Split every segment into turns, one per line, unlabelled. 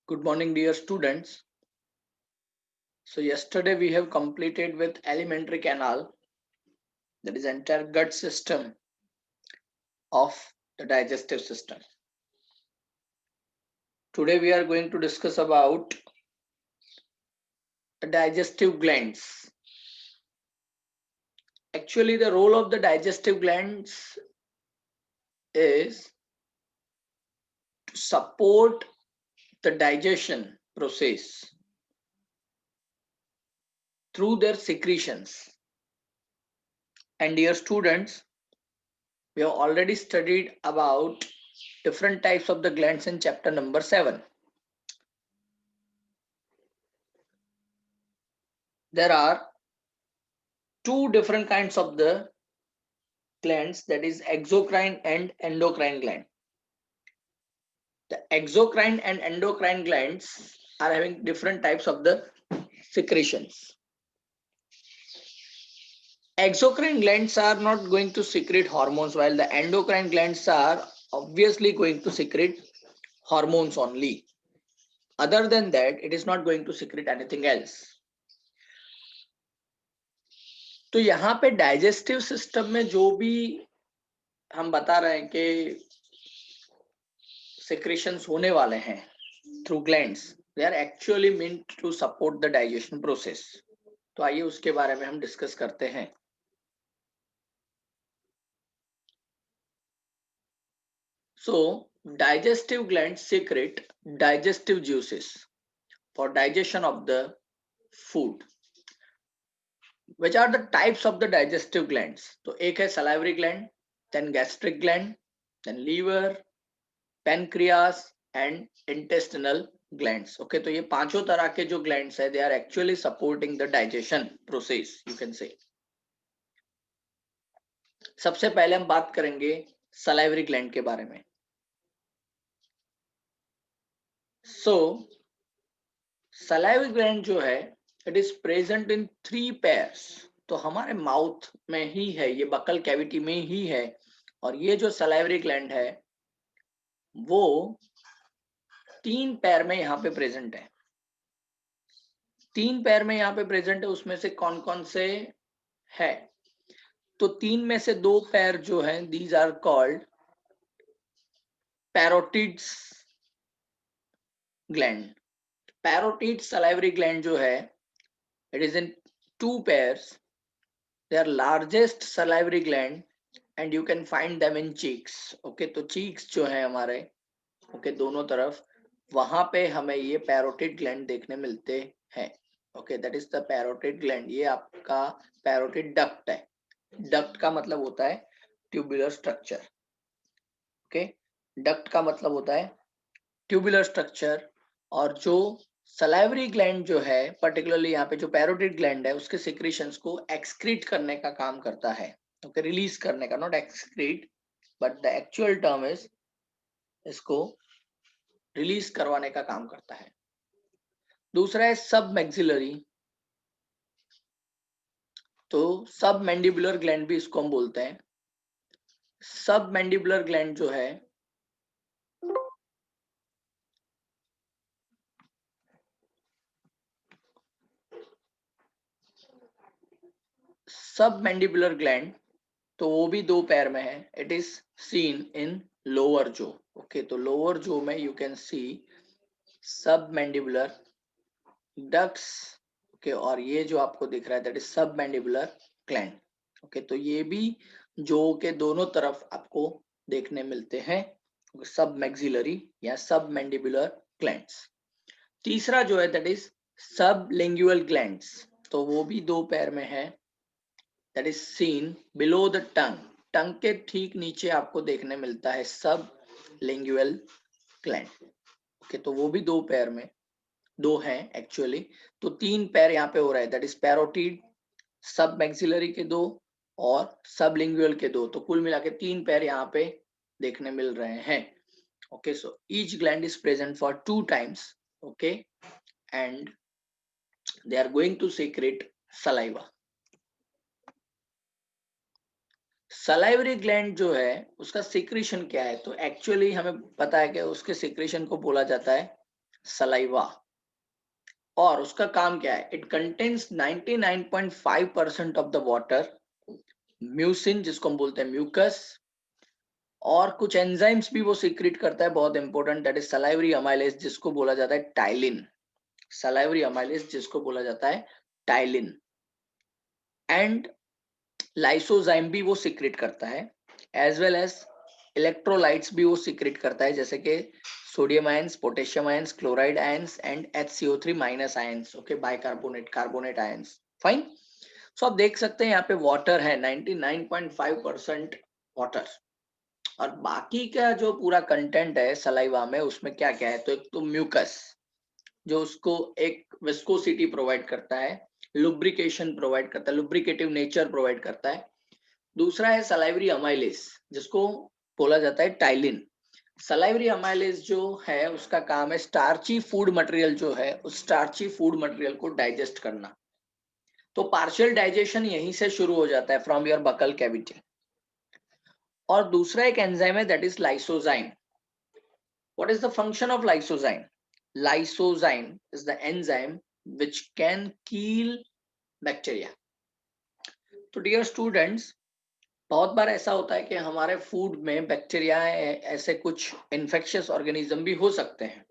Good morning, dear students. So yesterday we have completed with alimentary canal, that is entire gut system of the digestive system. Today we are going to discuss about the digestive glands. Actually, the role of the digestive glands is to support the digestion process through their secretions. And dear students, we have already studied about different types of the glands in chapter number 7. There are two different kinds of the glands, that is exocrine and endocrine gland. The exocrine and endocrine glands are having different types of the secretions. Exocrine glands are not going to secrete hormones, while the endocrine glands are obviously going to secrete hormones only. Other than that, it is not going to secrete anything else. तो यहाँ पे digestive system में जो भी हम बता रहे हैं कि secretions होने वाले हैं through glands, they are actually meant to support the digestion process. तो आइए उसके बारे में हम डिस्कस करते हैं. So digestive glands secrete digestive juices for digestion of the food. Which are the types of the digestive glands? तो एक है salivary gland, then gastric gland, then liver, pancreas and intestinal glands. Okay, तो ये पांचों तरह के जो glands है, they are actually supporting the digestion process, you can say. सबसे पहले हम बात करेंगे salivary gland के बारे में. So salivary gland जो है, it is present in 3 pairs. तो हमारे माउथ में ही है, ये बकल कैविटी में ही है. और ये जो salivary gland है वो 3 पैर में यहाँ पे प्रेजेंट है. 3 पैर में यहाँ पे प्रेजेंट है, उसमें से कौन कौन से है? तो 3 में से 2 पैर जो है, these are called पैरोटिड्स gland. Parotid salivary gland जो है, it is in 2 pairs. They are largest salivary gland and you can find them in cheeks. Okay, तो cheeks जो है हमारे, okay, दोनों तरफ, वहां पे हमें ये पैरोटिड ग्लैंड देखने मिलते हैं. Okay, that is the parotid gland. ये आपका पैरोटिड डक्ट है. डक्ट का मतलब होता है ट्यूबुलर स्ट्रक्चर. ओके, डक्ट का मतलब होता है ट्यूबुलर स्ट्रक्चर. और जो सलाइवरी ग्लैंड जो है, पर्टिकुलरली यहाँ पे जो पैरोटिड ग्लैंड है, उसके सिक्रीशंस को एक्सक्रीट करने का काम करता है. ओके, रिलीज करने का, not excrete, but the actual term is इसको रिलीज करवाने का काम करता है. दूसरा है सब मैक्सिलरी. तो सब मैंडिबुलर ग्लैंड भी इसको हम बोलते हैं. सब मैंडिबुलर ग्लैंड जो है, सब मैंडिबुलर ग्लैंड, तो वो भी 2 पैर में है. It is seen in lower जो. ओके, तो लोअर जो में यू कैन सी सब मैंडिबुलर डक्ट्स. ओके, और ये जो आपको दिख रहा है, दैट इज सब मैंडिबुलर ग्लैंड. ओके, तो ये भी जो के दोनों तरफ आपको देखने मिलते हैं, सब मैक्सिलरी या सब मैंडिबुलर ग्लैंड्स. तीसरा जो है, that is sublingual glands. तो वो भी 2 पैर में है. That is seen below the tongue. Tongue के ठीक नीचे आपको देखने मिलता है सब लिंगुअल ग्लैंड. ओके, तो वो भी 2 पैर में, 2 हैं एक्चुअली. तो 3 पैर यहाँ पे हो रहा है, दैट इज पैरोटिड, सब मैक्सिलरी के 2 और सब लिंगुअल के 2. तो कुल मिला के 3 पैर यहाँ पे देखने मिल रहे हैं. Okay, so each gland is present for 2 times. Okay, and they are going to secrete saliva. salivary gland जो है, उसका secretion क्या है? तो एक्चुअली हमें पता है कि उसके secretion को बोला जाता है सलाइवा, और उसका काम क्या है? It contains 99.5% of the water, mucin जिसको हम बोलते हैं म्यूकस, और कुछ एंजाइम्स भी वो सीक्रेट करता है, बहुत important, that is salivary amylase जिसको बोला जाता है टाइलिन, सलाइवरी अमाइलेज जिसको बोला जाता है टाइलिन, एंड लाइसोजाइम भी वो सीक्रेट करता है, एज वेल एज इलेक्ट्रोलाइट्स भी वो सीक्रेट करता है, जैसे कि sodium ions, potassium ions, chloride ions and HCO3 minus ions, okay, bicarbonate, carbonate ions, fine. So आप देख सकते हैं यहाँ पे वाटर है 99.5% वाटर, और बाकी का जो पूरा कंटेंट है सलाइवा में उसमें क्या क्या है? तो एक तो म्यूकस जो उसको एक विस्कोसिटी प्रोवाइड करता है, लुब्रिकेशन प्रोवाइड करता है, लुब्रिकेटिव नेचर प्रोवाइड करता है। दूसरा है सलाइवरी अमाइलेज जिसको बोला जाता है टाइलिन। सलाइवरी अमाइलेज जो है उसका काम है स्टार्ची फूड मटेरियल जो है उस स्टार्ची फूड मटेरियल को डाइजेस्ट करना। तो पार्शियल डाइजेशन यहीं से शुरू हो जाता है, फ्रॉम योर बकल कैविटी। और दूसरा एक एंजाइम है that is lysozyme. What is the function of lysozyme? Lysozyme is the enzyme which can kill bacteria. तो डियर स्टूडेंट्स, बहुत बार ऐसा होता है कि हमारे फूड में बैक्टीरिया, ऐसे कुछ इन्फेक्शियस ऑर्गेनिज्म भी हो सकते हैं,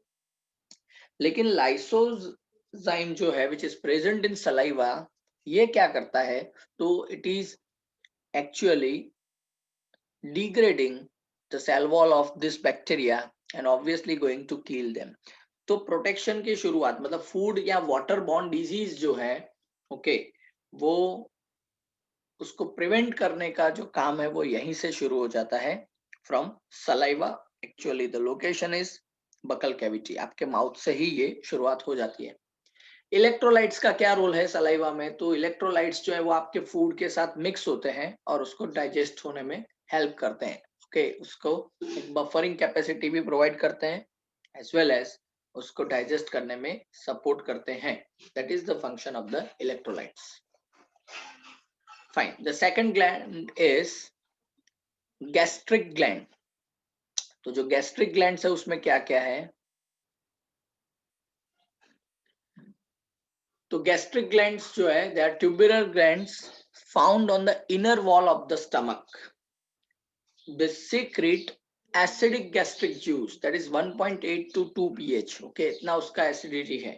लेकिन लाइसोजाइम जो है which is present in saliva, ये क्या करता है? तो it is actually degrading the cell wall of this bacteria and obviously going to kill them. तो प्रोटेक्शन की शुरुआत, मतलब फूड या वाटर बॉर्न डिजीज जो है, ओके, वो उसको प्रिवेंट करने का जो काम है वो यहीं से शुरू हो जाता है, from saliva. Actually the location is buccal cavity, आपके माउथ से ही ये शुरुआत हो जाती है। इलेक्ट्रोलाइट्स का क्या रोल है सलाइवा में? तो इलेक्ट्रोलाइट्स जो है वो आपके फूड के साथ मिक्स होते हैं और उसको डाइजेस्ट होने में हेल्प करते हैं, ओके, उसको बफरिंग कैपेसिटी भी प्रोवाइड करते हैं, एज वेल एज उसको डाइजेस्ट करने में सपोर्ट करते हैं। That is the function of the electrolytes. Fine, the second gland is gastric gland. तो जो गैस्ट्रिक ग्लैंड है उसमें क्या क्या है? तो गैस्ट्रिक ग्लैंड्स जो है they are tubular glands found on the inner wall of the stomach. They secrete acidic gastric juice that is 1.8 to 2 pH, okay, इतना उसका acidity है।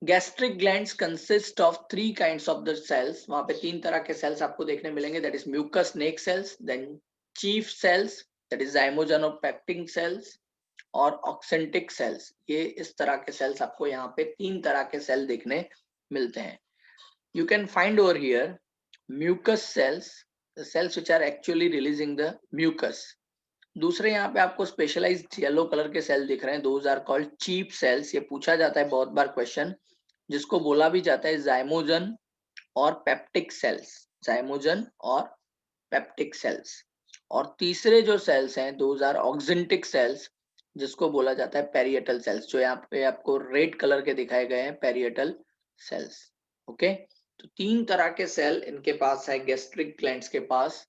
Gastric glands consist of 3 kinds of the cells, वहां पे 3 तरह के cells आपको देखने मिलेंगे, that is mucus neck cells, then chief cells that is zymogen और पेप्टिन सेल्स, और ऑक्सेंटिक सेल्स। ये इस तरह के सेल्स आपको यहाँ पे 3 तरह के सेल देखने मिलते हैं। You can find over here mucus cells, the cells which are actually releasing the mucus. दूसरे यहाँ पे आपको स्पेशलाइज्ड येलो कलर के सेल दिख रहे हैं, those are called chief cells. ये पूछा जाता है बहुत बार क्वेश्चन, जिसको बोला भी जाता है zymogen और पेप्टिक सेल्स, zymogen और पेप्टिक सेल्स। और तीसरे जो सेल्स हैं दोज आर ऑक्जेंटिक सेल्स, जिसको बोला जाता है पेरिएटल सेल्स, जो यहाँ पे आपको रेड कलर के दिखाए गए हैं, पेरिएटल सेल्स, ओके। तो 3 तरह के सेल इनके पास है गैस्ट्रिक ग्लैंड्स के पास,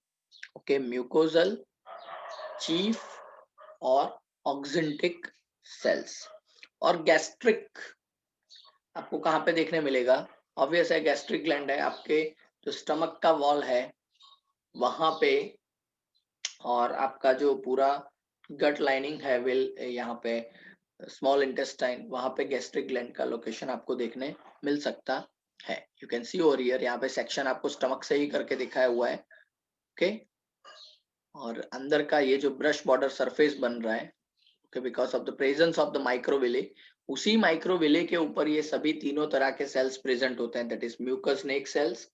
ओके, म्यूकोजल, चीफ और ऑक्जेंटिक सेल्स। और गैस्ट्रिक आपको कहाँ पे देखने मिलेगा? ऑब्वियस है, गैस्ट्रिक ग्लैंड है आपके जो स्टमक का वॉल है वहां पे, और आपका जो पूरा गट लाइनिंग है विल यहाँ पे स्मॉल इंटेस्टाइन, वहां पे गैस्ट्रिक ग्लैंड का लोकेशन आपको देखने मिल सकता है। You can see over here, यहाँ पे सेक्शन आपको स्टमक से ही करके दिखाया हुआ है, ओके। और अंदर का ये जो ब्रश बॉर्डर सरफेस बन रहा है, okay, because of the presence of the microvilli, उसी माइक्रोविले के ऊपर ये सभी तीनों तरह के सेल्स प्रेजेंट होते हैं, that is mucus neck cells,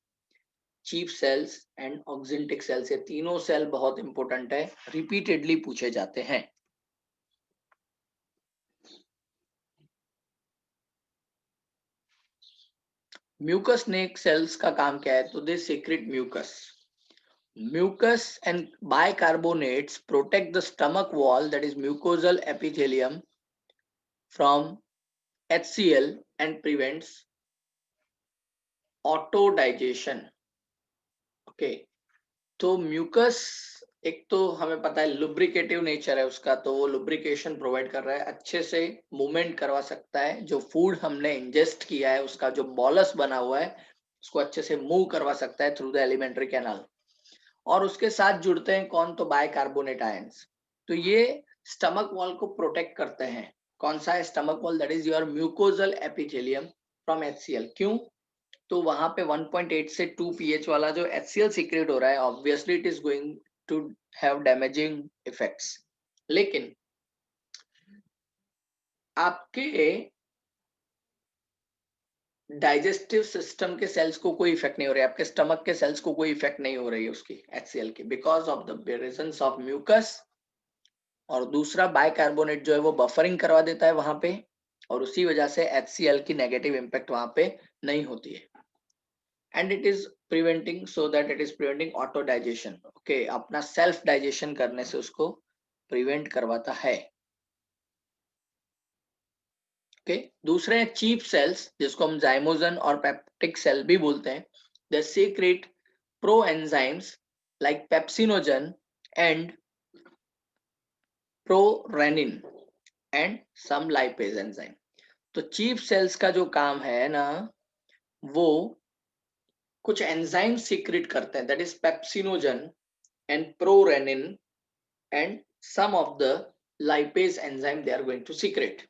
chief cells and oxyntic cells. ये तीनों सेल बहुत इंपॉर्टेंट है, रिपीटेडली पूछे जाते हैं। म्यूकस नेक सेल्स का काम क्या है? तो they secrete mucus. Mucus and bicarbonates protect the stomach wall, that is mucosal epithelium, from HCl and prevents auto digestion, okay। तो म्यूकस एक तो हमें पता है लुब्रिकेटिव नेचर है उसका, तो वो लुब्रिकेशन प्रोवाइड कर रहा है, अच्छे से मूवमेंट करवा सकता है, जो फूड हमने इंजेस्ट किया है उसका जो बॉलस बना हुआ है उसको अच्छे से मूव करवा सकता है थ्रू द एलिमेंट्री कैनाल। और उसके साथ जुड़ते हैं कौन, तो बाइकार्बोनेट आयंस। तो ये स्टमक वॉल को प्रोटेक्ट करते हैं। कौन सा है stomach wall? That is your mucosal epithelium from HCl। क्यों? तो वहां पे 1.8 से 2 pH वाला जो HCl सीक्रेट हो रहा है, obviously it is going to have damaging effects. लेकिन आपके डाइजेस्टिव सिस्टम के सेल्स को कोई इफेक्ट नहीं हो रहा है, आपके स्टमक के सेल्स को कोई इफेक्ट नहीं हो रही है उसकी HCl की, because of the presence of mucus. और दूसरा बाइकार्बोनेट जो है वो बफरिंग करवा देता है वहां पे, और उसी वजह से HCl की नेगेटिव इम्पैक्ट वहां पे नहीं होती है। And it is preventing, so that it is preventing auto digestion. Okay, अपना सेल्फ डाइजेशन करने से उसको प्रिवेंट करवाता है। ओके, दूसरे हैं चीफ सेल्स, जिसको हम जाइमोजन और पेप्टिक सेल भी बोलते हैं। They secrete pro enzymes like pepsinogen and prorennin and some lipase enzyme. तो चीफ सेल्स का जो काम है ना, वो कुछ एंजाइम सीक्रेट करते हैं, that is pepsinogen and prorennin and some of the lipase enzyme they are going to secrete.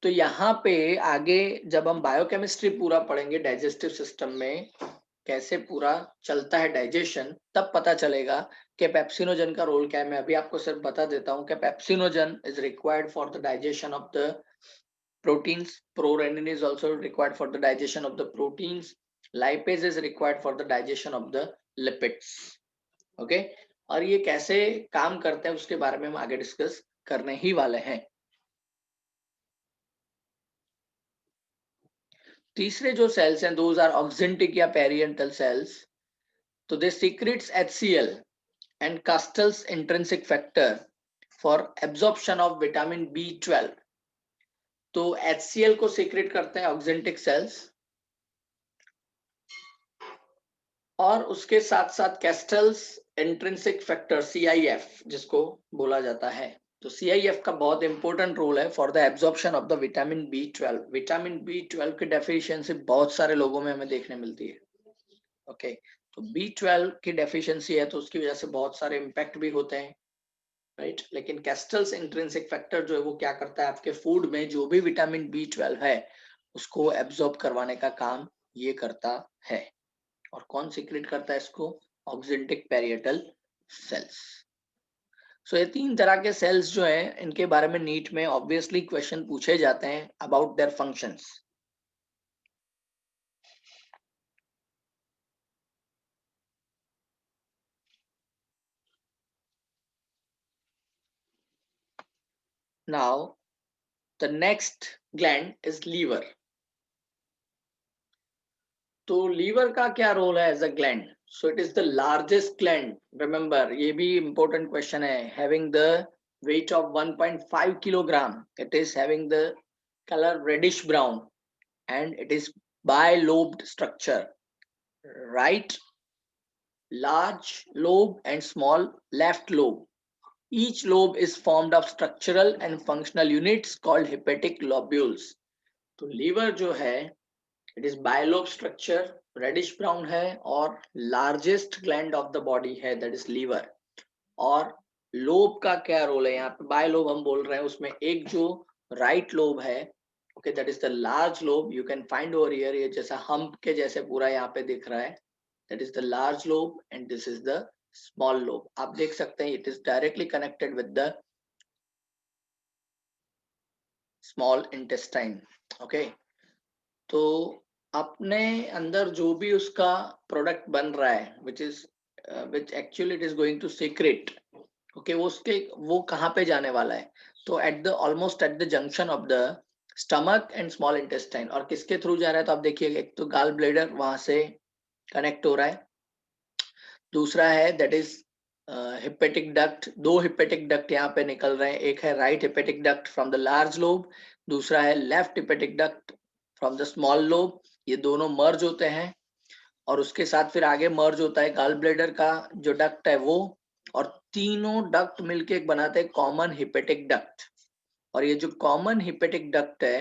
तो यहाँ पे आगे जब हम बायोकेमिस्ट्री पूरा पढ़ेंगे डाइजेस्टिव सिस्टम में कैसे पूरा चलता है डाइजेशन, तब पता चलेगा कि पेप्सिनोजन का रोल क्या है। मैं अभी आपको सिर्फ बता देता हूँ कि pepsinogen is required for the digestion of the proteins, prorenin is also required for the digestion of the proteins, lipase is required for the digestion of the lipids. Okay, और ये कैसे काम करते हैं उसके बारे में हम आगे डिस्कस करने ही वाले हैं। तीसरे जो सेल्स हैं, दोज आर ऑक्सिंटिक या पेरिएंटल सेल्स। तो दे secrets HCl and Castle's intrinsic factor for absorption of vitamin B12। तो HCl को सीक्रेट करते हैं ऑक्सिंटिक सेल्स, और उसके साथ साथ कैस्टल्स इंट्रिंसिक फैक्टर CIF जिसको बोला जाता है। तो CIF का बहुत इंपॉर्टेंट रोल है for the absorption of the vitamin B12। Vitamin B12 की डेफिशिएंसी बहुत सारे लोगों में हमें देखने मिलती है। ओके, तो B12 की डेफिशिएंसी है तो उसकी वजह से बहुत सारे इम्पैक्ट भी होते हैं, राइट। लेकिन कैस्टल्स इंट्रिंसिक फैक्टर जो है वो क्या करता है, आपके फूड में जो भी विटामिन B12 है उसको एब्जॉर्ब करवाने का काम ये करता है। और कौन सीक्रेट करता है इसको? ऑक्सिंटिक पेरिएटल सेल्स। सो ये तीन तरह के सेल्स जो हैं, इनके बारे में नीट में ऑब्वियसली क्वेश्चन पूछे जाते हैं about their functions. Now the next gland is liver. तो लीवर का क्या रोल है as a gland? So it is the largest gland. Remember, ये भी इंपॉर्टेंट क्वेश्चन है। Having the weight of 1.5 kilogram, it is having the color reddish brown and it is bilobed structure, right large lobe and small left lobe. Each lobe is formed of structural and functional units called hepatic lobules. तो liver जो है it is bilobe structure, reddish brown है, और largest gland of the body है that is liver. और lobe का क्या role है यहाँ पे? बायलोब हम बोल रहे हैं, उसमें एक जो राइट लोब है, okay, that is the large lobe. You can find over here, ये जैसा हम्प के जैसे पूरा यहाँ पे दिख रहा है, that is the large lobe and this is the small lobe. आप देख सकते हैं it is directly connected with the small intestine. Okay, तो अपने अंदर जो भी उसका प्रोडक्ट बन रहा है which is which actually it is going to secrete, okay, वो उसके वो कहाँ पे जाने वाला है? तो at the almost at the junction of the stomach and small intestine. और किसके थ्रू जा रहा है? तो आप देखिएगा, एक तो गाल ब्लेडर वहां से कनेक्ट हो रहा है, दूसरा है दैट इज हिपेटिक डक्ट। दो हिपेटिक डक्ट यहाँ पे निकल रहे हैं, एक है right hepatic duct from the large lobe, दूसरा है left hepatic duct from the small lobe. ये दोनों मर्ज होते हैं और उसके साथ फिर आगे मर्ज होता है गाल ब्लेडर का जो डक्ट है वो, और तीनों डक्ट मिलके एक बनाते हैं कॉमन हिपेटिक डक्ट, और ये जो कॉमन हिपेटिक डक्ट है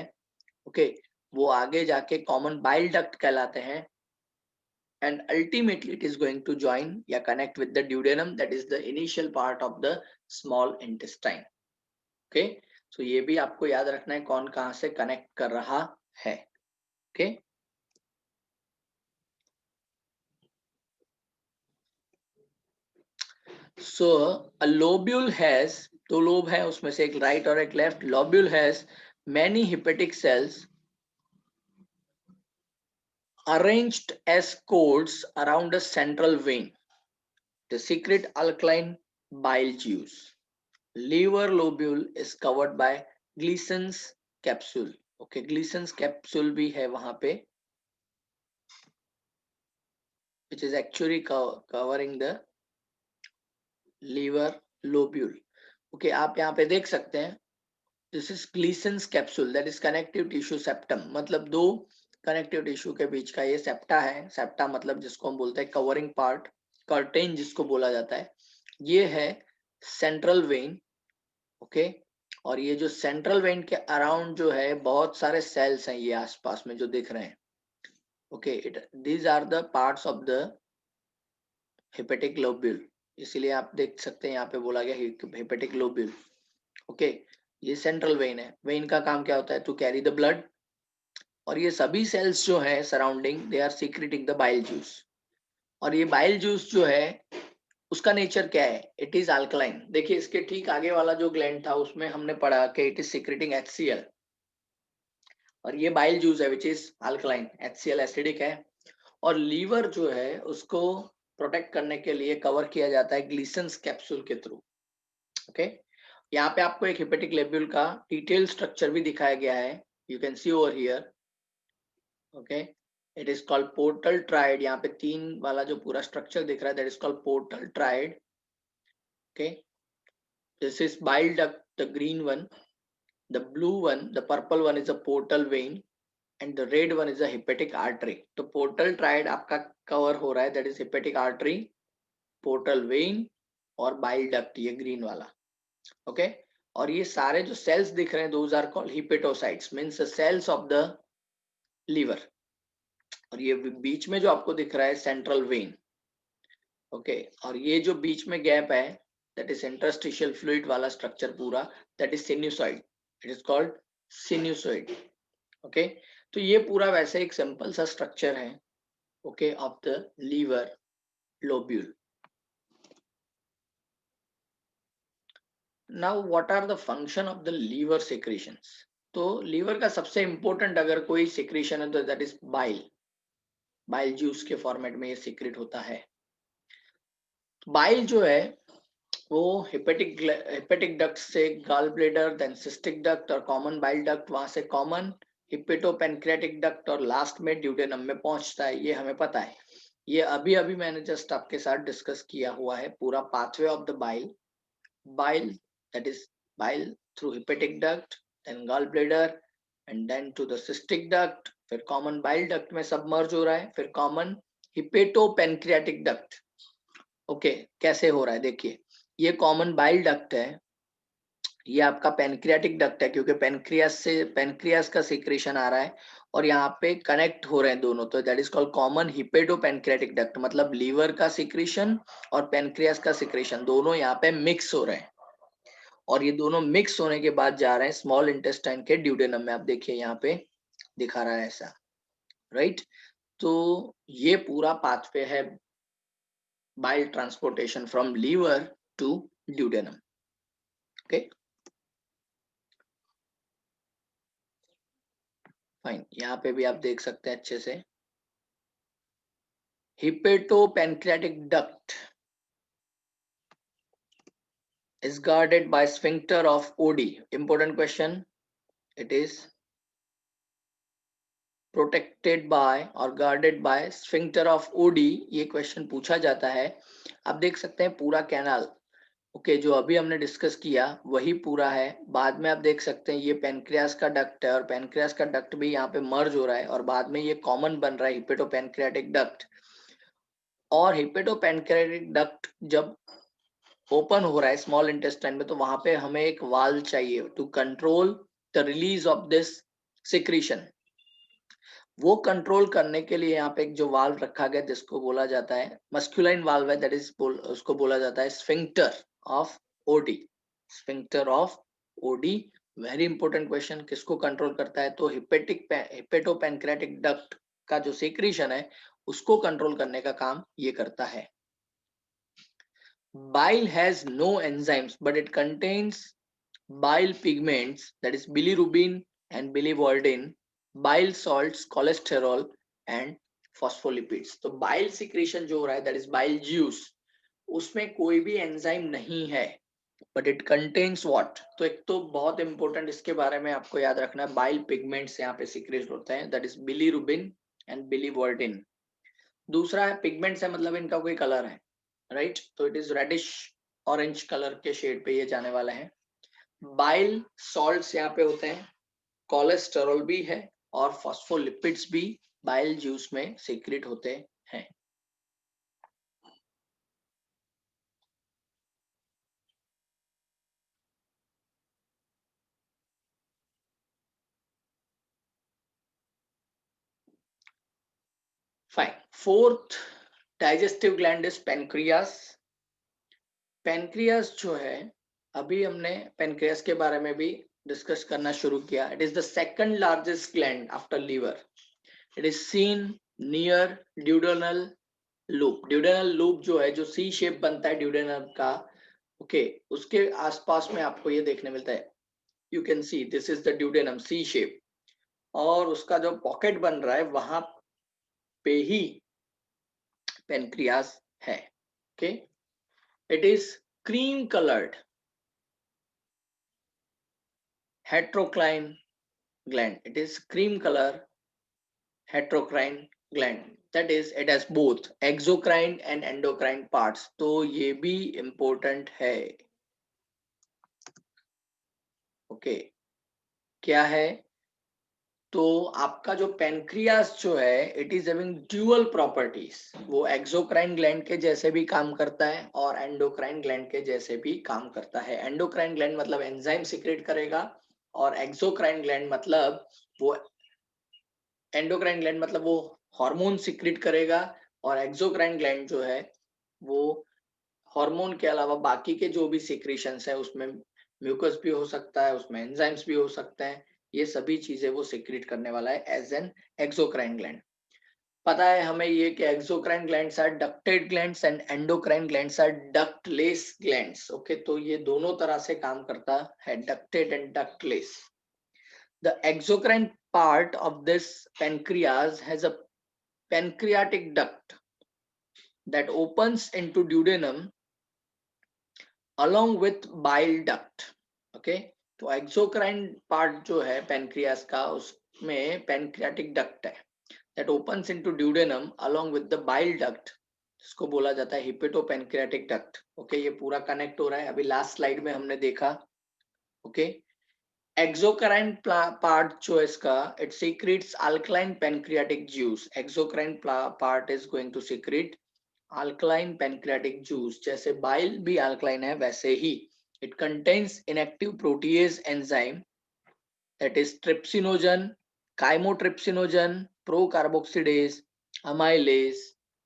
ओके वो आगे जाके कॉमन बाइल डक्ट कहलाते हैं, and ultimately it is going to join या connect with the duodenum, that is the initial part of the small intestine. okay so ये भी आपको याद रखना है कौन कहां से कनेक्ट कर रहा है. okay so a lobule has, दो लोब है उसमें से एक राइट और एक left. lobule has many hepatic cells arranged as cords around a central vein. They secrete alkaline bile juice. Liver lobule is covered by Gleason's capsule. Okay, Gleason's capsule भी है वहां पे, which is actually covering the liver lobule. Okay, आप यहाँ पे देख सकते हैं. This is Gleason's capsule, that is connective tissue septum. मतलब दो कनेक्टिव टिश्यू के बीच का ये सेप्टा है. सेप्टा मतलब जिसको हम बोलते हैं कवरिंग पार्ट, कर्टेन जिसको बोला जाता है. ये है सेंट्रल वेन. ओके और ये जो सेंट्रल वेन के अराउंड जो है बहुत सारे सेल्स हैं ये आसपास में जो दिख रहे हैं. Okay these are the parts of the hepatic lobule. इसीलिए आप देख सकते हैं यहाँ पे बोला गया हेपेटिक लोब्यूल. ओके ये सेंट्रल वेन है. वेन का काम क्या होता है? To carry the blood. और ये सभी सेल्स जो है surrounding they are secreting the bile juice. और ये बाइल जूस जो है उसका नेचर क्या है? It is alkaline. देखिए इसके ठीक आगे वाला जो ग्लैंड था उसमें हमने पढ़ा कि इट इज सीक्रेटिंग HCl, और ये बाइल जूस है which is alkaline. HCl acidic है. और लीवर जो है उसको प्रोटेक्ट करने के लिए कवर किया जाता है ग्लीसन्स कैप्सूल के थ्रू. ओके यहाँ पे आपको एक हेपेटिक लेब्यूल का डिटेल स्ट्रक्चर भी दिखाया गया है. You can see over here. Okay it is called portal tried. यहाँ पे 3 वाला जो पूरा स्ट्रक्चर दिख रहा है that is called portal tried. Okay this is bile duct, the green one. The blue one, the purple one is a portal vein and the red one is a hepatic artery. तो portal triad आपका cover हो रहा है, that is hepatic artery, portal vein और bile duct ये green वाला. okay और ये सारे जो cells दिख रहे हैं those are called hepatocytes, means the cells of the liver. और ये बीच में जो आपको दिख रहा है central vein. okay और ये जो बीच में गैप है that is interstitial fluid वाला structure पूरा, that is sinusoid. It is called sinusoid. Okay तो ये पूरा वैसे एक सिंपल सा स्ट्रक्चर है okay of the liver lobule. Now what are the function of the liver secretions? तो लीवर का सबसे इंपॉर्टेंट अगर कोई सिक्रीशन है तो that is bile. Bile juice के फॉर्मेट में ये सिक्रेट होता है. बाइल जो है वो हेपेटिक डक्ट से gall bladder, then cystic duct और कॉमन बाइल डक्ट, वहां से कॉमन हिपेटोपेनक्रेटिक डक्ट और लास्ट में ड्यूडेनम में पहुंचता है. ये हमें पता है. ये अभी अभी मैंने जस्ट आपके साथ डिस्कस किया हुआ है पूरा pathway of the bile. Bile that is bile through hepatic duct, then gall bladder and then to the cystic duct, फिर कॉमन बाइल डक्ट में सबमर्ज हो रहा है, फिर कॉमन हिपेटोपेनक्रेटिक डक्ट. ओके कैसे हो रहा है? देखिए ये कॉमन बाइल डक्ट है, ये आपका पेनक्रियाटिक डक्ट है क्योंकि पेनक्रियास का सिक्रेशन आ रहा है और यहाँ पे कनेक्ट हो रहे हैं दोनों, तो that is called common hepatopancreatic duct. मतलब लीवर का सिक्रेशन और पेनक्रियास का सिक्रेशन दोनों यहाँ पे मिक्स हो रहे हैं, और ये दोनों मिक्स होने के बाद जा रहे हैं स्मॉल इंटेस्टाइन के ड्यूडेनम में. आप देखिए यहाँ पे दिखा रहा है ऐसा, राइट. तो ये पूरा पाथवे है bile transportation from liver to duodenum. Okay fine. यहाँ पे भी आप देख सकते हैं अच्छे से hepatopancreatic duct is guarded by sphincter of OD. Important question. It is protected by or guarded by sphincter of OD. ये क्वेश्चन पूछा जाता है. आप देख सकते हैं पूरा कैनाल ओके जो अभी हमने डिस्कस किया वही पूरा है. बाद में आप देख सकते हैं ये पेनक्रियास का डक्ट है और पेनक्रियास का डक्ट भी यहाँ पे मर्ज हो रहा है और बाद में ये कॉमन बन रहा है हिपेटोपेनक्रियाटिक डक्ट. और हिपेटोपेनक्रियाटिक डक्ट जब ओपन हो रहा है स्मॉल इंटेस्टाइन में, तो वहां पे हमें एक वाल्व चाहिए to control the release of this secretion. वो कंट्रोल करने के लिए यहाँ पे एक जो वाल्व रखा गया जिसको बोला जाता है मस्कुलाइन वाल्व है, दैट इज उसको बोला जाता है sphincter of OD. Sphincter of OD, very important question, किसको कंट्रोल करता है? तो हिपेटोपैनक्रेटिक डक्ट का जो सिक्रीशन है उसको कंट्रोल करने का काम ये करता है। Bile has no enzymes, but it contains bile pigments, that is bilirubin and biliverdin, bile salts, cholesterol and phospholipids। तो bile secretion जो हो रहा है that is bile juice, उसमें कोई भी एंजाइम नहीं है, but it contains what? तो एक तो बहुत इंपॉर्टेंट इसके बारे में आपको याद रखना है, बाइल पिगमेंट्स यहाँ पे सीक्रेट होते हैं, that is bilirubin and biliverdin। दूसरा है पिगमेंट्स है मतलब इनका कोई कलर है, राइट? तो it is reddish orange colour के शेड पे ये जाने वाला है। बाइल सॉल्ट्स यहाँ पे होते हैं, कोलेस्टेरॉल भी है और फॉस्फोलिपिड्स भी बाइल जूस में सीक्रेट होते हैं। Fine. Fourth digestive gland is pancreas. Pancreas जो है, अभी हमने पेनक्रियास के बारे में भी डिस्कस करना शुरू किया। It is the second largest gland after liver. It is seen near duodenal loop. Duodenal loop जो है, जो सी शेप बनता है ड्यूडेनल का, ओके, उसके आसपास में आपको ये देखने मिलता है। You can see this is the duodenum C shape, और उसका जो पॉकेट बन रहा है वहां पे ही पेनक्रियास है। Okay, it is cream coloured heterocline gland. It is cream color heterocrine gland, that is it has both exocrine and endocrine parts। तो ये भी important है। ओके, क्या है? तो आपका जो पेनक्रियास जो है, it is having dual properties. वो एक्सोक्राइन ग्लैंड के जैसे भी काम करता है और एंडोक्राइन ग्लैंड के जैसे भी काम करता है। एंडोक्राइन ग्लैंड मतलब एंजाइम सिक्रेट करेगा, और एक्सोक्राइन ग्लैंड मतलब वो एंडोक्राइन ग्लैंड मतलब वो हार्मोन सिक्रेट करेगा, और एक्सोक्राइन ग्लैंड जो है वो हार्मोन के अलावा बाकी के जो भी सिक्रेशंस है उसमें म्यूकस भी हो सकता है, उसमें एंजाइम्स भी हो सकते हैं, ये सभी चीजें वो सिक्रेट करने वाला है एज एन एक्सोक्राइन ग्लैंड। पता है हमें ये कि exocrine glands are ducted glands and endocrine glands are ductless glands. Okay, तो ये दोनों तरह से काम करता है, ducted and ductless. The exocrine part of this pancreas has a pancreatic duct that opens into duodenum along with bile duct। Okay, तो exocrine part जो है pancreas का, उसमें pancreatic duct है that opens into duodenum along with the bile duct, जिसको बोला जाता है हिपेटोपैनक्रियाटिक डक्ट। ओके, ये पूरा कनेक्ट हो रहा है, अभी लास्ट स्लाइड में हमने देखा। ओके, एक्सोक्राइन पार्ट जो है इसका, it secretes alkaline pancreatic juice. Exocrine part is going to secrete alkaline pancreatic juice. जैसे बाइल भी अल्कलाइन है वैसे ही it contains inactive protease enzyme, that is trypsinogen, chymotrypsinogen, procarboxypeptidase, amylase,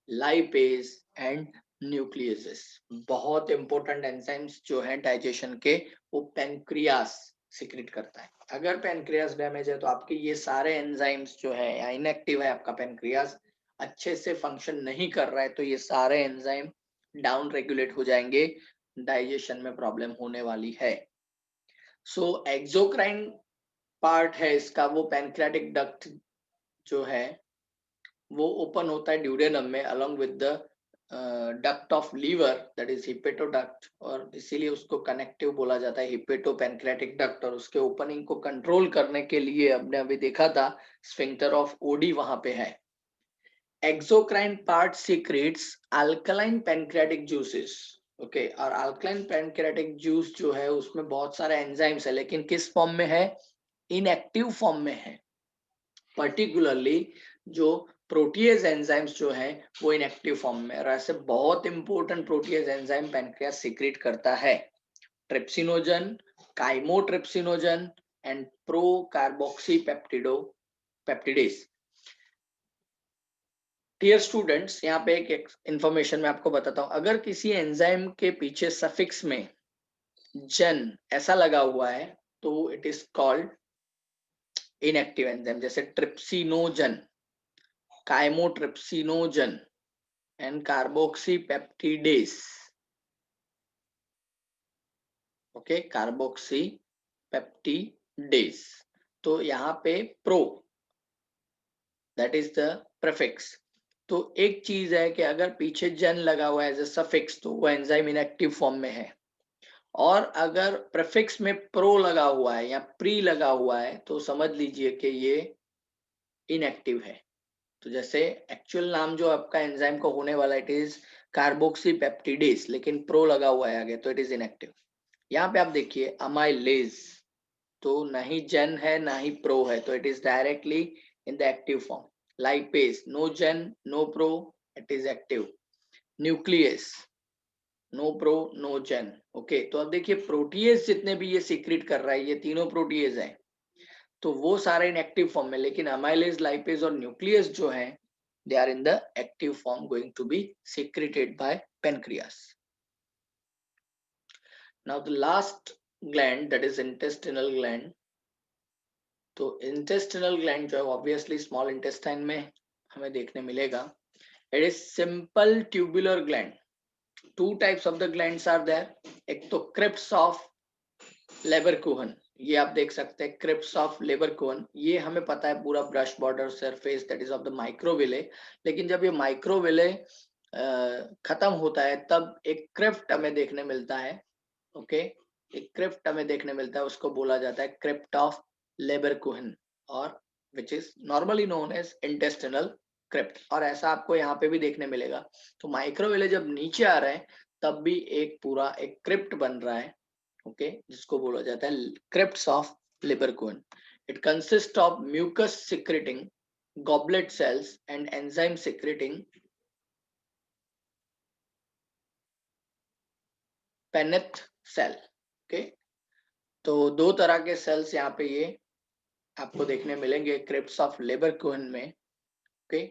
lipase and nucleases. बहुत important enzymes जो हैं digestion के, वो पेनक्रियास सिक्रेट करता है। अगर पेनक्रियास डैमेज है तो आपके ये सारे एंजाइम्स जो है, या इनएक्टिव है आपका पेनक्रियास, अच्छे से फंक्शन नहीं कर रहा है, तो ये सारे एंजाइम डाउन रेगुलेट हो जाएंगे, डाइजेशन में प्रॉब्लम होने वाली है। सो एक्सोक्राइन पार्ट है इसका, वो पैनक्रियाटिक डक्ट जो है वो ओपन होता है ड्यूडेनम में along with the duct of liver, that is hepatoduct, और इसीलिए उसको कनेक्टिव बोला जाता है हिपेटोपैनक्रियाटिक डक्ट। और उसके ओपनिंग को कंट्रोल करने के लिए हमने अभी देखा था स्फिंक्टर ऑफ ओडी वहां पे है। Exocrine part secrets alkaline pancreatic juices. Okay, और अल्कलाइन पैनक्रियाटिक जूस जो है उसमें बहुत सारे एंजाइम्स है, लेकिन किस फॉर्म में है? इनएक्टिव फॉर्म में है। पर्टिकुलरली जो प्रोटीएज एंजाइम्स जो हैं वो इनएक्टिव फॉर्म में, और ऐसे बहुत important protease enzyme pancreas secrete करता है, trypsinogen, chymotrypsinogen and procarboxypeptidase. Dear students, यहाँ पे एक इंफॉर्मेशन मैं आपको बताता हूँ, अगर किसी एंजाइम के पीछे सफिक्स में जन ऐसा लगा हुआ है तो it is called inactive enzyme, जैसे trypsinogen, chymotrypsinogen and carboxypeptidase. Okay, carboxypeptidase. तो यहाँ पे pro, that is the prefix. तो एक चीज है कि अगर पीछे जन लगा हुआ है एज अ सफिक्स तो वो एंजाइम इनएक्टिव फॉर्म में है, और अगर प्रीफिक्स में प्रो लगा हुआ है या प्री लगा हुआ है तो समझ लीजिए कि ये इनएक्टिव है। तो जैसे एक्चुअल नाम जो आपका एंजाइम को होने वाला इट इज कार्बोक्सी पेप्टिडेज, लेकिन प्रो लगा हुआ है आगे तो इट इज इनएक्टिव। यहाँ पे आप देखिए अमाइलेज, तो ना ही जन है ना ही प्रो है, तो it is directly in the active form. Lipase, no gen no pro, it is active. Nuclease, no pro no gen. Okay, तो अब देखिए प्रोटीएज जितने भी ये सीक्रेट कर रहा है ये तीनों प्रोटीएज हैं, तो वो सारे इन एक्टिव फॉर्म में, लेकिन अमाइलेज, लाइपेज और न्यूक्लियस जो हैं they are in the active form going to be secreted by pancreas. Now the last gland that is intestinal gland. तो इंटेस्टिनल ग्लैंड जो है ऑब्वियसली स्मॉल इंटेस्टाइन में हमें देखने मिलेगा। It is simple tubular gland. Two types of the glands are there, एक तो crypts of लेबरकुहन, ये आप देख सकते हैं क्रिप्स ऑफ लेबरकुहन, ये हमें पता है पूरा brush border surface that is of the microvilli. लेकिन जब ये माइक्रोविले खत्म होता है तब एक क्रिप्ट हमें देखने मिलता है। ओके, एक क्रिप्ट हमें देखने मिलता है, उसको बोला जाता है क्रिप्ट ऑफ लेबरकुहन, और which is normally known as intestinal crypt, और ऐसा आपको यहाँ पे भी देखने मिलेगा। तो माइक्रोविले जब नीचे आ रहे हैं तब भी एक पूरा एक क्रिप्ट बन रहा है, ओके, जिसको बोला जाता है crypts of Lieberkuhn. It consist of mucus secreting goblet cells and enzyme secreting Paneth cell. Okay, तो दो तरह के सेल्स यहाँ पे ये आपको देखने मिलेंगे क्रिप्ट्स ऑफ लेबरकुहन में। ओके,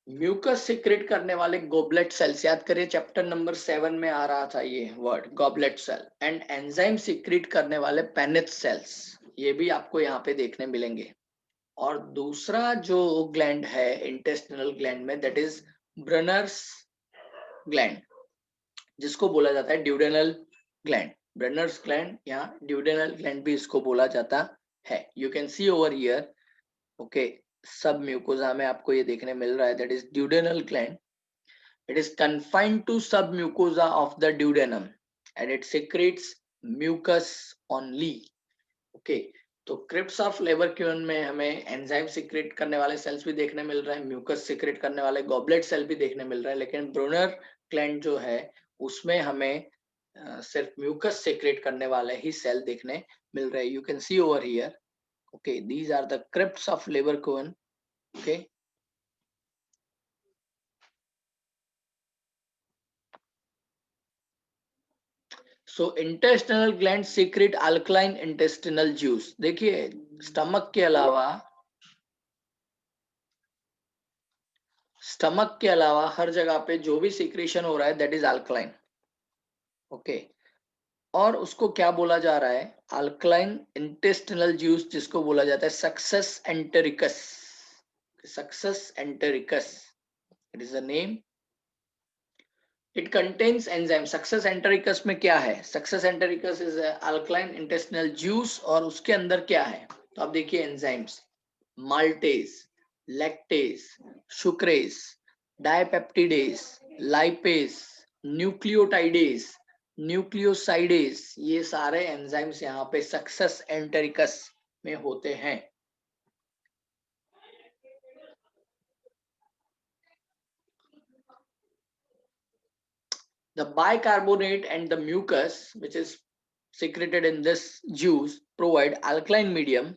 म्यूकस सिक्रेट करने वाले गोबलेट सेल्स, याद करिए चैप्टर नंबर 7 में आ रहा था ये word goblet cell, and enzyme secrete करने वाले पेनिथ सेल्स, ये भी आपको यहाँ पे देखने मिलेंगे। और दूसरा जो ग्लैंड है इंटेस्टिनल ग्लैंड में दैट इज ब्रनर्स ग्लैंड, जिसको बोला जाता है ड्यूडेनल ग्लैंड। ब्रनर्स ग्लैंड या ड्यूडेनल ग्लैंड भी इसको बोला जाता है। You can see over here, okay, सब म्यूकोजा में आपको ये देखने मिल रहा है that is duodenal gland. It is confined to submucosa of the duodenum and it secretes mucus only. Okay, तो क्रिप्स ऑफ लेबरक्यून में हमें एंजाइम सिक्रेट करने वाले सेल्स भी देखने मिल रहे हैं, म्यूकस सिक्रेट करने वाले गॉबलेट सेल भी देखने मिल रहे हैं, लेकिन ब्रूनर ग्लैंड जो है उसमें हमें सिर्फ म्यूकस सिक्रेट करने वाले ही सेल देखने मिल रहे हैं। You can see over here, okay, these are the crypts of Lieberkuhn. Okay, so intestinal gland secrete alkaline intestinal juice. देखिए स्टमक के अलावा हर जगह पे जो भी सिक्रेशन हो रहा है दैट इज अल्कलाइन। ओके, और उसको क्या बोला जा रहा है, अल्कलाइन इंटेस्टिनल जूस, जिसको बोला जाता है succus entericus. Succus entericus, it is the name. It contains enzyme. Succus entericus में क्या है, succus entericus is alkaline intestinal juice, और उसके अंदर क्या है तो आप देखिए enzymes, maltase, lactase, sucrase, dipeptidase, lipase, nucleotidase, nucleosidase, ये सारे एंजाइम्स यहाँ पे सक्सेस एंटेरिकस में होते हैं। The bicarbonate and the mucus which is secreted in this juice provide alkaline medium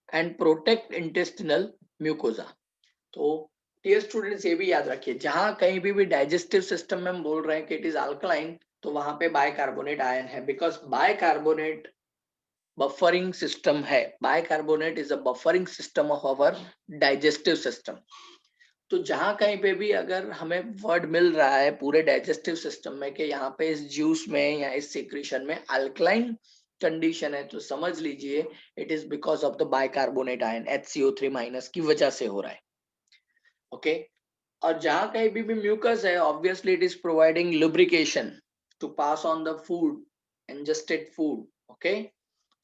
and protect intestinal mucosa. तो डियर स्टूडेंट्स, ये भी याद रखिए, जहां कहीं भी डाइजेस्टिव सिस्टम में हम बोल रहे हैं कि इट इज अल्कलाइन, तो वहां पे बाइकार्बोनेट आयन है, बिकॉज बाइकार्बोनेट बफरिंग सिस्टम है. Bicarbonate is a buffering system of our digestive system. तो जहां कहीं पे भी अगर हमें वर्ड मिल रहा है पूरे डाइजेस्टिव सिस्टम में कि यहाँ पे इस जूस में या इस सिक्रीशन में अल्कलाइन कंडीशन है, तो समझ लीजिए it is because of the bicarbonate ion HCO3 minus की वजह से हो रहा है. Okay okay? और जहां कहीं भी म्यूकस है, obviously it is providing lubrication to pass on the food, ingested food. Okay,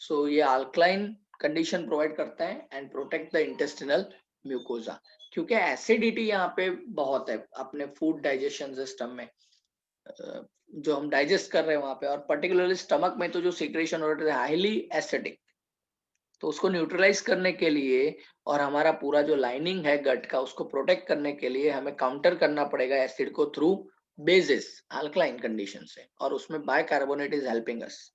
so ये अल्कलाइन कंडीशन प्रोवाइड करता है and protect the intestinal mucosa. क्योंकि एसिडिटी यहाँ पे बहुत है अपने फूड डाइजेशन सिस्टम में, जो हम डाइजेस्ट कर रहे हैं वहां पे, और पर्टिकुलरली स्टमक में तो जो सिक्रेशन हो रहा है हाईली एसिडिक. तो उसको न्यूट्रलाइज करने के लिए और हमारा पूरा जो लाइनिंग है गट का उसको प्रोटेक्ट करने के लिए हमें काउंटर करना पड़ेगा एसिड को थ्रू बेसिस अल्कलाइन कंडीशन से, और उसमें bicarbonate is helping us.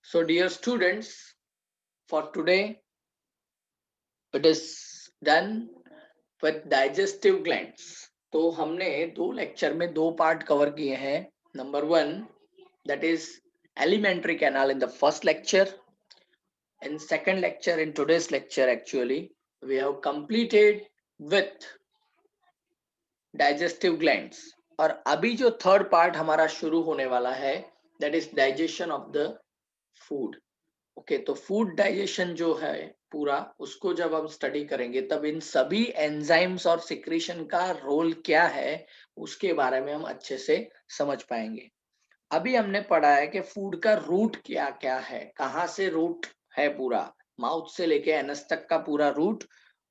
So dear students, for today it is done with digestive glands. तो हमने दो लेक्चर में दो पार्ट कवर किए हैं. Number 1, that is alimentary canal in the first lecture. In second lecture, in today's lecture actually, we have completed with digestive glands. और अभी जो थर्ड पार्ट हमारा शुरू होने वाला है, that is digestion of the food. Okay, तो food digestion जो है पूरा, उसको जब हम स्टडी करेंगे तब इन सभी एंजाइम्स और सिक्रीशन का रोल क्या है उसके बारे में हम अच्छे से समझ पाएंगे. अभी हमने पढ़ा है कि फूड का रूट क्या क्या है, कहाँ से रूट है पूरा, माउथ से लेके एनस तक का पूरा रूट,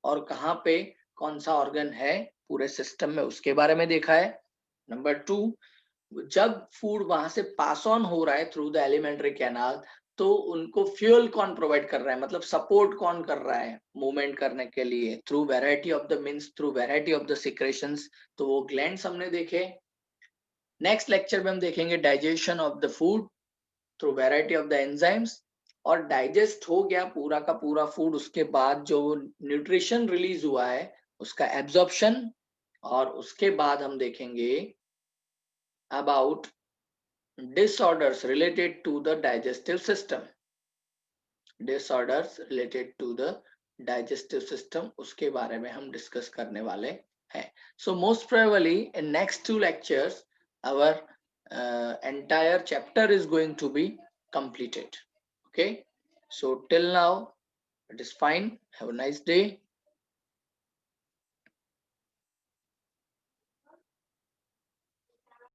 और कहाँ पे कौन सा ऑर्गन है पूरे सिस्टम में, उसके बारे में देखा है. नंबर 2, जब फूड वहां से पास ऑन हो रहा है थ्रू द एलिमेंट्री कैनाल, तो उनको फ्यूल कौन प्रोवाइड कर रहा है, मतलब सपोर्ट कौन कर रहा है मूवमेंट करने के लिए, through variety of the means, through variety of the secretions. तो वो ग्लैंड्स हमने देखे. नेक्स्ट लेक्चर में हम देखेंगे digestion of the food through variety of the enzymes. और डाइजेस्ट हो गया पूरा का पूरा फूड, उसके बाद जो न्यूट्रिशन रिलीज हुआ है उसका एब्जॉर्प्शन, और उसके बाद हम देखेंगे about disorders related to the digestive system. Disorders related to the digestive system, उसके बारे में हम डिस्कस करने वाले हैं. So most probably in next two lectures our entire chapter is going to be completed. Okay, so till now it is fine. Have a nice day.